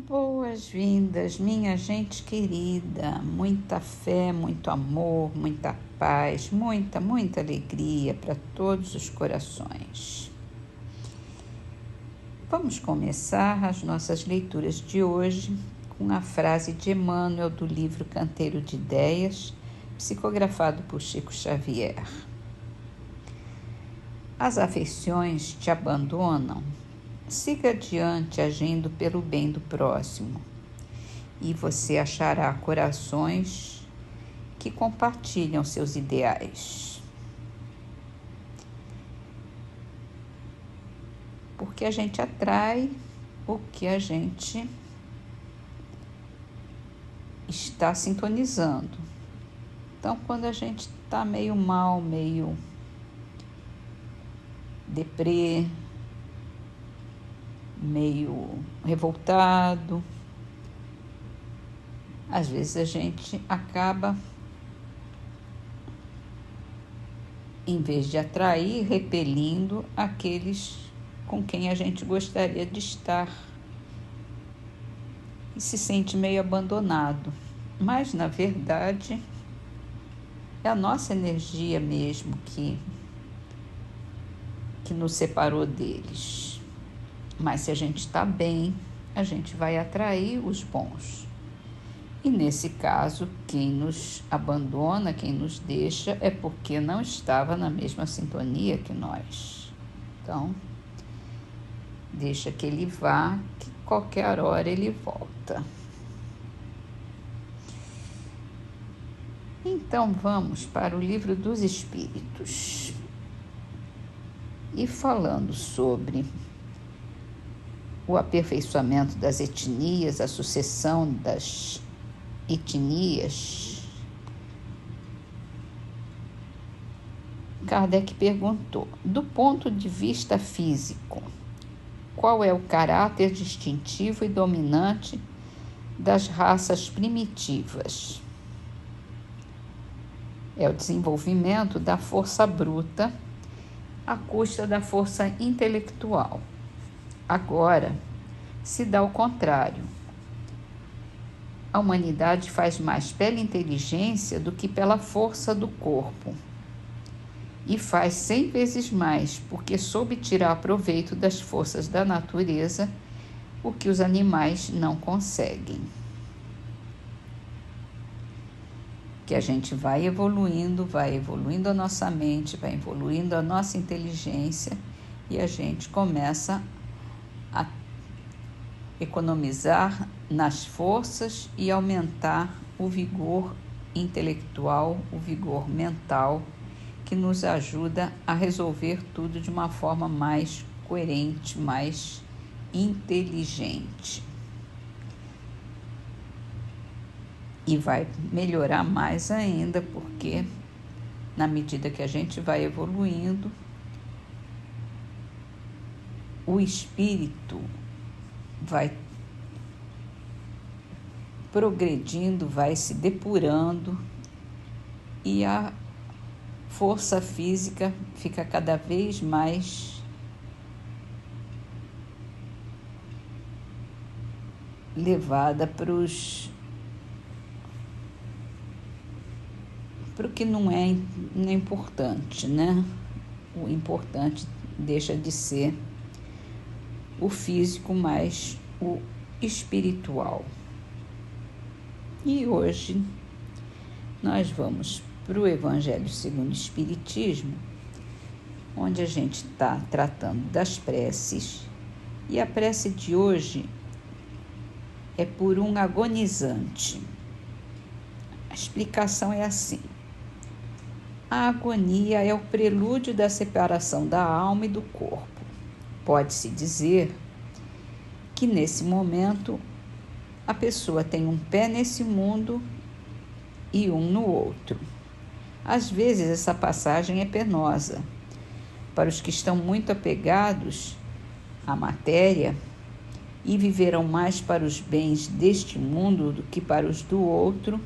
Boas-vindas, minha gente querida. Muita fé, muito amor, muita paz, muita alegria para todos os corações. Vamos começar as nossas leituras de hoje com a frase de Emmanuel do livro Canteiro de Ideias, psicografado por Chico Xavier. As afeições te abandonam. Siga adiante agindo pelo bem do próximo e você achará corações que compartilham seus ideais. Porque a gente atrai o que a gente está sintonizando. Então, quando a gente está meio mal, meio deprê, meio revoltado, às vezes a gente acaba, em vez de atrair, repelindo aqueles com quem a gente gostaria de estar e se sente meio abandonado. Mas, na verdade, é a nossa energia mesmo que nos separou deles. Mas se a gente está bem, a gente vai atrair os bons. E nesse caso, quem nos abandona, quem nos deixa, é porque não estava na mesma sintonia que nós. Então, deixa que ele vá, que qualquer hora ele volta. Então, vamos para o Livro dos Espíritos. E falando sobre o aperfeiçoamento das etnias, a sucessão das etnias, Kardec perguntou: do ponto de vista físico, qual é o caráter distintivo e dominante das raças primitivas? É o desenvolvimento da força bruta à custa da força intelectual. Agora, se dá o contrário. A humanidade faz mais pela inteligência do que pela força do corpo. E faz 100 vezes mais, porque soube tirar proveito das forças da natureza, o que os animais não conseguem. Que a gente vai evoluindo a nossa mente, vai evoluindo a nossa inteligência e a gente começa a economizar nas forças e aumentar o vigor intelectual, o vigor mental, que nos ajuda a resolver tudo de uma forma mais coerente, mais inteligente. E vai melhorar mais ainda, porque na medida que a gente vai evoluindo, o espírito vai progredindo, vai se depurando e a força física fica cada vez mais levada para o que não é importante, né? O importante deixa de ser o físico, mais o espiritual. E hoje nós vamos para o Evangelho segundo o Espiritismo, onde a gente está tratando das preces. E a prece de hoje é por um agonizante. A explicação é assim: a agonia é o prelúdio da separação da alma e do corpo. Pode-se dizer que nesse momento a pessoa tem um pé nesse mundo e um no outro. Às vezes essa passagem é penosa. Para os que estão muito apegados à matéria e viverão mais para os bens deste mundo do que para os do outro,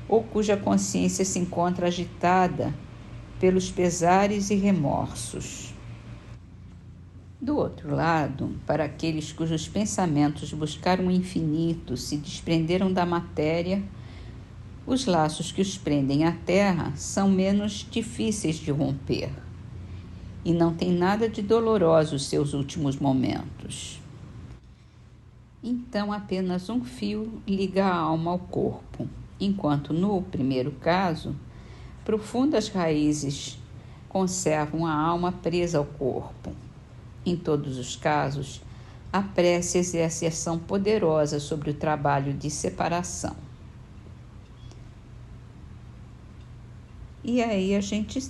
ou cuja consciência se encontra agitada pelos pesares e remorsos. Do outro lado, para aqueles cujos pensamentos buscaram o infinito, se desprenderam da matéria, os laços que os prendem à terra são menos difíceis de romper e não tem nada de doloroso os seus últimos momentos. Então, apenas um fio liga a alma ao corpo, enquanto no primeiro caso, profundas raízes conservam a alma presa ao corpo. Em todos os casos, a prece exerce ação poderosa sobre o trabalho de separação. E aí a gente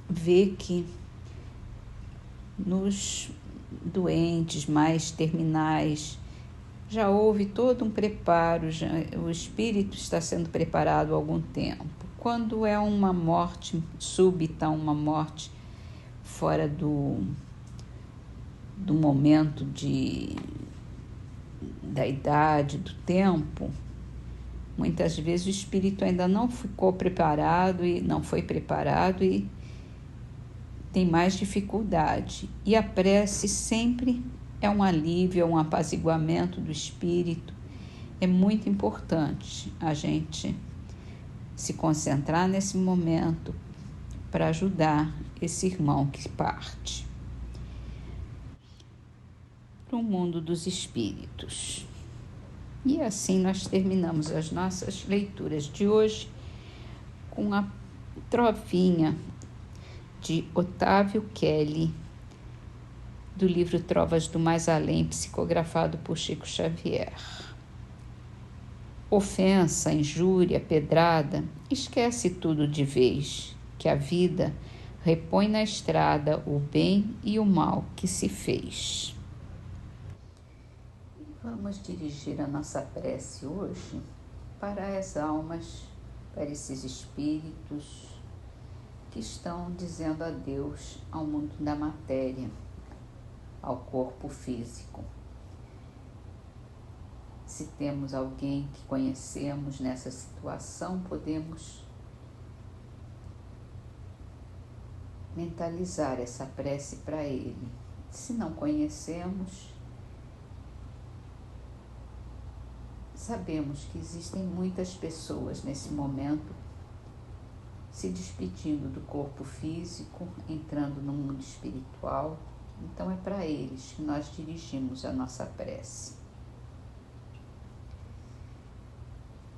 vê que nos doentes mais terminais já houve todo um preparo, o espírito está sendo preparado há algum tempo. Quando é uma morte súbita, uma morte fora do momento da idade, do tempo, muitas vezes o espírito ainda não ficou preparado e não foi preparado e tem mais dificuldade. E a prece sempre é um alívio, é um apaziguamento do espírito. É muito importante a gente se concentrar nesse momento para ajudar esse irmão que parte para o mundo dos espíritos. E assim nós terminamos as nossas leituras de hoje com a trovinha de Otávio Kelly, do livro Trovas do Mais Além, psicografado por Chico Xavier. Ofensa, injúria, pedrada, esquece tudo de vez, que a vida repõe na estrada o bem e o mal que se fez. Vamos dirigir a nossa prece hoje para as almas, para esses espíritos que estão dizendo adeus ao mundo da matéria, ao corpo físico. Se temos alguém que conhecemos nessa situação, podemos mentalizar essa prece para ele. Se não conhecemos, sabemos que existem muitas pessoas nesse momento se despedindo do corpo físico, entrando no mundo espiritual. Então é para eles que nós dirigimos a nossa prece.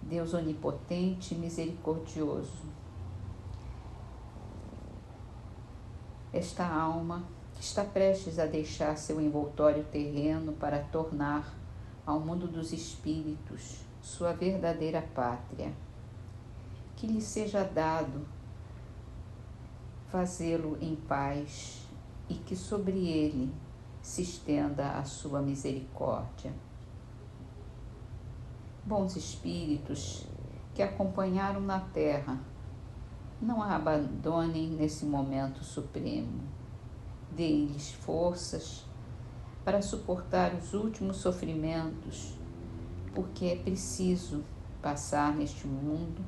Deus onipotente e misericordioso, esta alma que está prestes a deixar seu envoltório terreno para tornar ao mundo dos espíritos sua verdadeira pátria, que lhe seja dado fazê-lo em paz e que sobre ele se estenda a sua misericórdia. Bons espíritos que acompanharam na terra, não a abandonem nesse momento supremo. Dê-lhes forças para suportar os últimos sofrimentos, porque é preciso passar neste mundo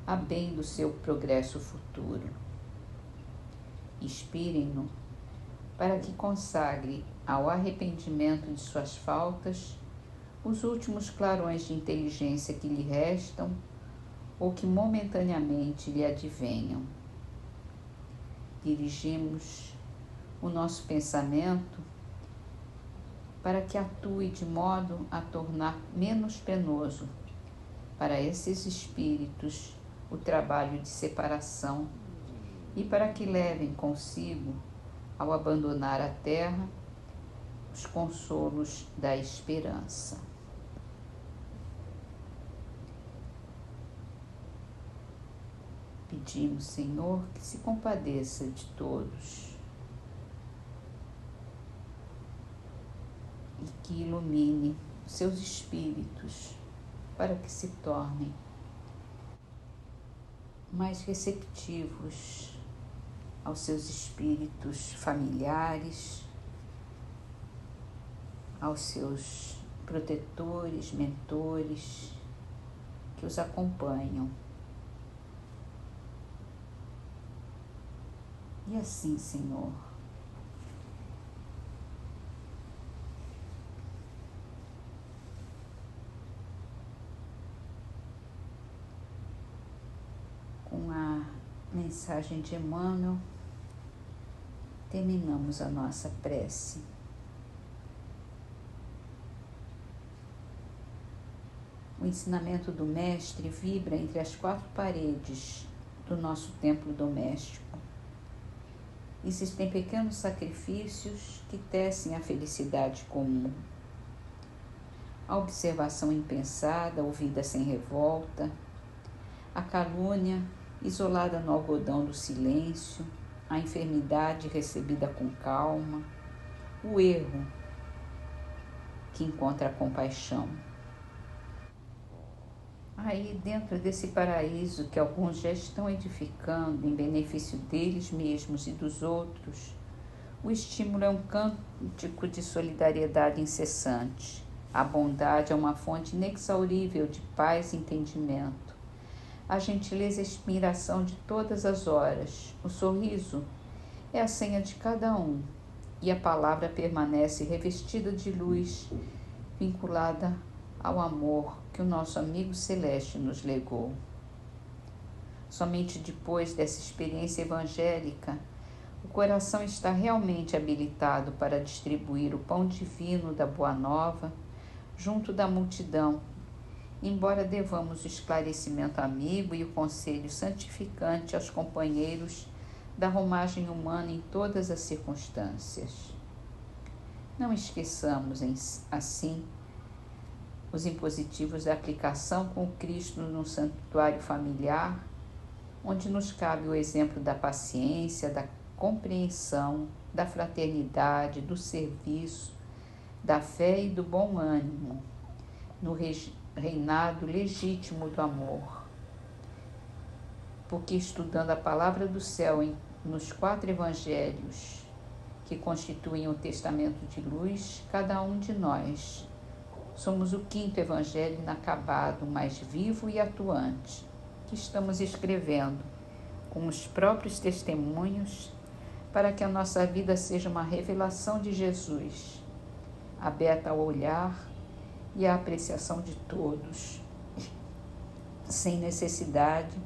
a bem do seu progresso futuro. Inspirem-no para que consagre ao arrependimento de suas faltas os últimos clarões de inteligência que lhe restam ou que momentaneamente lhe advenham. Dirigimos o nosso pensamento para que atue de modo a tornar menos penoso para esses espíritos o trabalho de separação e para que levem consigo, ao abandonar a terra, os consolos da esperança. Pedimos, Senhor, que se compadeça de todos e que ilumine seus espíritos para que se tornem mais receptivos aos seus espíritos familiares, aos seus protetores, mentores que os acompanham. E assim, Senhor, mensagem de Emmanuel, terminamos a nossa prece. O ensinamento do Mestre vibra entre as quatro paredes do nosso templo doméstico. Existem pequenos sacrifícios que tecem a felicidade comum. A observação impensada, ouvida sem revolta, a calúnia isolada no algodão do silêncio, a enfermidade recebida com calma, o erro que encontra compaixão. Aí, dentro desse paraíso que alguns já estão edificando em benefício deles mesmos e dos outros, o estímulo é um cântico de solidariedade incessante. A bondade é uma fonte inexaurível de paz e entendimento. A gentileza é a inspiração de todas as horas. O sorriso é a senha de cada um. E a palavra permanece revestida de luz, vinculada ao amor que o nosso amigo celeste nos legou. Somente depois dessa experiência evangélica, o coração está realmente habilitado para distribuir o pão divino da Boa Nova junto da multidão, embora devamos o esclarecimento amigo e o conselho santificante aos companheiros da romagem humana em todas as circunstâncias. Não esqueçamos, assim, os impositivos da aplicação com Cristo no santuário familiar, onde nos cabe o exemplo da paciência, da compreensão, da fraternidade, do serviço, da fé e do bom ânimo, no reinado legítimo do amor. Porque estudando a palavra do céu nos 4 evangelhos que constituem o testamento de luz, cada um de nós somos o 5º evangelho inacabado, mais vivo e atuante, que estamos escrevendo com os próprios testemunhos para que a nossa vida seja uma revelação de Jesus, aberta ao olhar e à apreciação de todos, sem necessidade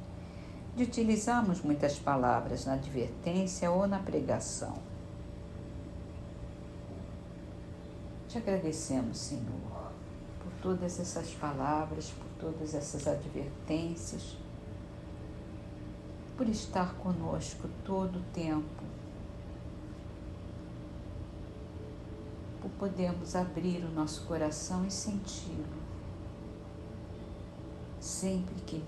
de utilizarmos muitas palavras na advertência ou na pregação. Te agradecemos, Senhor, por todas essas palavras, por todas essas advertências, por estar conosco todo o tempo, por podermos abrir o nosso coração e senti-lo, sempre que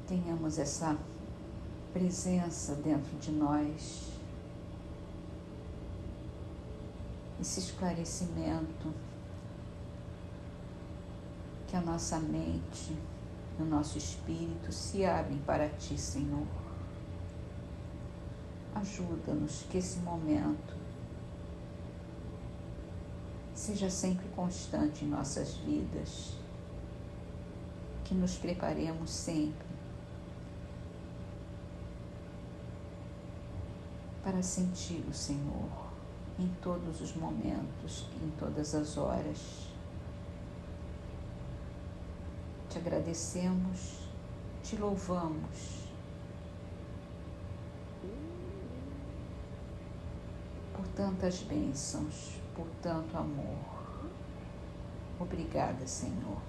tenhamos essa presença dentro de nós, esse esclarecimento, que a nossa mente e o nosso espírito se abrem para Ti, Senhor. Ajuda-nos que esse momento seja sempre constante em nossas vidas, que nos preparemos sempre para senti-lo, Senhor, em todos os momentos, em todas as horas. Te agradecemos, te louvamos por tantas bênçãos, por tanto amor. Obrigada, Senhor.